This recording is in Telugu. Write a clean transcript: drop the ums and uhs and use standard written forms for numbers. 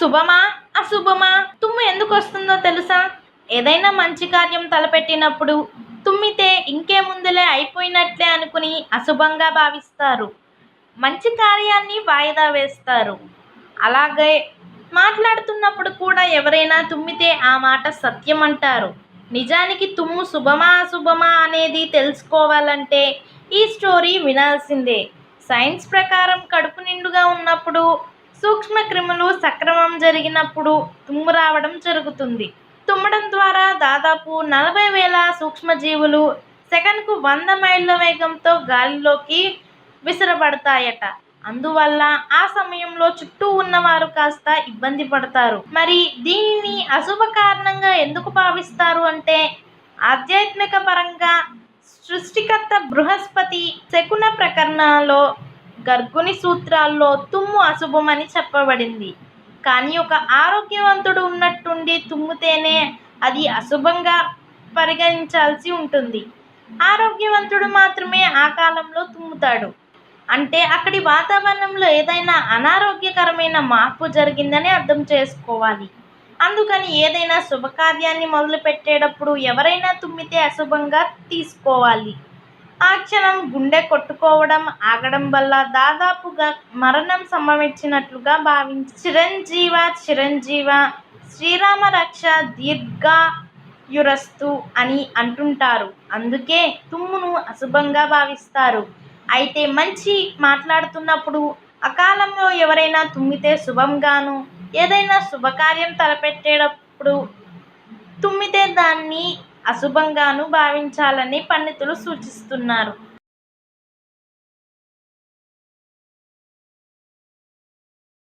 శుభమా అశుభమా తుమ్ము ఎందుకు వస్తుందో తెలుసా? ఏదైనా మంచి కార్యం తలపెట్టినప్పుడు తుమ్మితే ఇంకేముందులే అయిపోయినట్లే అనుకుని అశుభంగా భావిస్తారు. మంచి కార్యాన్ని వాయిదా వేస్తారు. అలాగే మాట్లాడుతున్నప్పుడు కూడా ఎవరైనా తుమ్మితే ఆ మాట సత్యం అంటారు. నిజానికి తుమ్ము శుభమా అశుభమా అనేది తెలుసుకోవాలంటే ఈ స్టోరీ వినాల్సిందే. సైన్స్ ప్రకారం కడుపు నిండుగా ఉన్నప్పుడు సూక్ష్మక్రిములు సక్రమం జరిగినప్పుడు తుమ్ము రావడం జరుగుతుంది. తుమ్మడం ద్వారా దాదాపు 40,000 సూక్ష్మజీవులు సెకనుకు 100 మైళ్ళ వేగంతో గాలిలోకి విసిరబడతాయట. అందువల్ల ఆ సమయంలో చుట్టూ ఉన్నవారు కాస్త ఇబ్బంది పడతారు. మరి దీనిని అశుభ కారణంగా ఎందుకు భావిస్తారు అంటే, ఆధ్యాత్మిక పరంగా సృష్టికర్త బృహస్పతి శకున ప్రకరణలో గర్గుని సూత్రాల్లో తుమ్ము అశుభమని చెప్పబడింది. కానీ ఒక ఆరోగ్యవంతుడు ఉన్నట్టుండి తుమ్మితేనే అది అశుభంగా పరిగణించాల్సి ఉంటుంది. ఆరోగ్యవంతుడు మాత్రమే ఆ కాలంలో తుమ్ముతాడు అంటే అక్కడి వాతావరణంలో ఏదైనా అనారోగ్యకరమైన మార్పు జరిగిందని అర్థం చేసుకోవాలి. అందుకని ఏదైనా శుభకార్యాన్ని మొదలుపెట్టేటప్పుడు ఎవరైనా తుమ్మితే అశుభంగా తీసుకోవాలి. ఆ క్షణం గుండె కొట్టుకోవడం ఆగడం వల్ల దాదాపుగా మరణం సంభవించినట్లుగా భావించి చిరంజీవ చిరంజీవ శ్రీరామ రక్ష దీర్ఘాయురస్తు అని అంటుంటారు. అందుకే తుమ్మును అశుభంగా భావిస్తారు. అయితే మంచి మాట్లాడుతున్నప్పుడు అకాలంలో ఎవరైనా తుమ్మితే శుభంగాను, ఏదైనా శుభకార్యం తలపెట్టేటప్పుడు తుమ్మితే దాన్ని అశుభంగాను భావించాలని పండితులు సూచిస్తున్నారు.